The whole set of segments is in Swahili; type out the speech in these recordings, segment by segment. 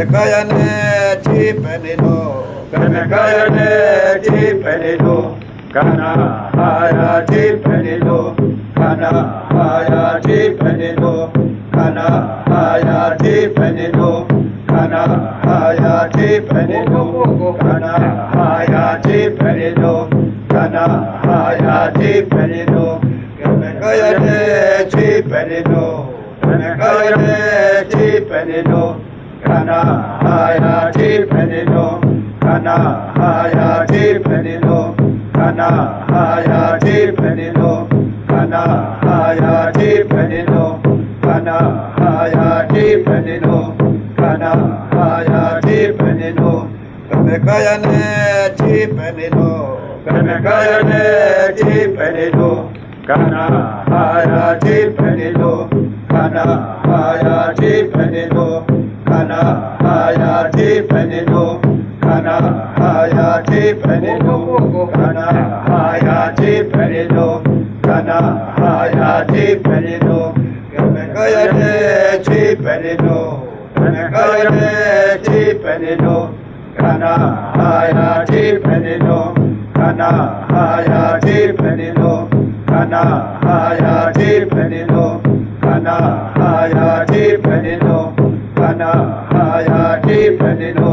Kanakayane Chipenido, Kanakayane Chipenido, Kanahaya Chipenido, Kanahaya Chipenido, Kanahaya Chipenido, Kanahaya Chipenido, Kanahaya Chipenido, Kanahaya Chipenido, Kanakayane Chipenido, Kanakayane Chipenido, Kanahaya Chipenido, Kanahaya Chipenido, Kanahaya Chipenido, Kanahaya Chipenido, Kanahaya Chipenido, Kanahaya Chipenido, Kanakayane Chipenido, Kanakayane Chipenido, Kanahaya Chipenido, Kanahaya Chipenido, Kanahaya Chipenido, Kanahaya Chipenido, Kanahaya Chipenido, Kanahaya Chipenido, Kanakayane Chipenido, Kanakayane Chipenido, Kanahaya Chipenido, Kanahaya Chipenido, Kanahaya Chipenido, Kanahaya Chipenido, Kanahaya Chipenido,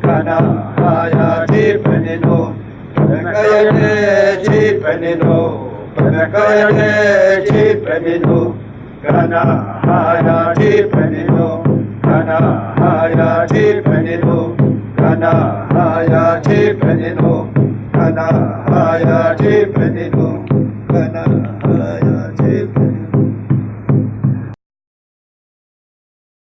Kanahaya Chipenido, Kanakayane Chipenido, Kanakayane Chipenido, Kanahaya Chipenido, Kanahaya Chipenido, Kanahaya Chipenido, Kanahaya Chipenido, Kanahaya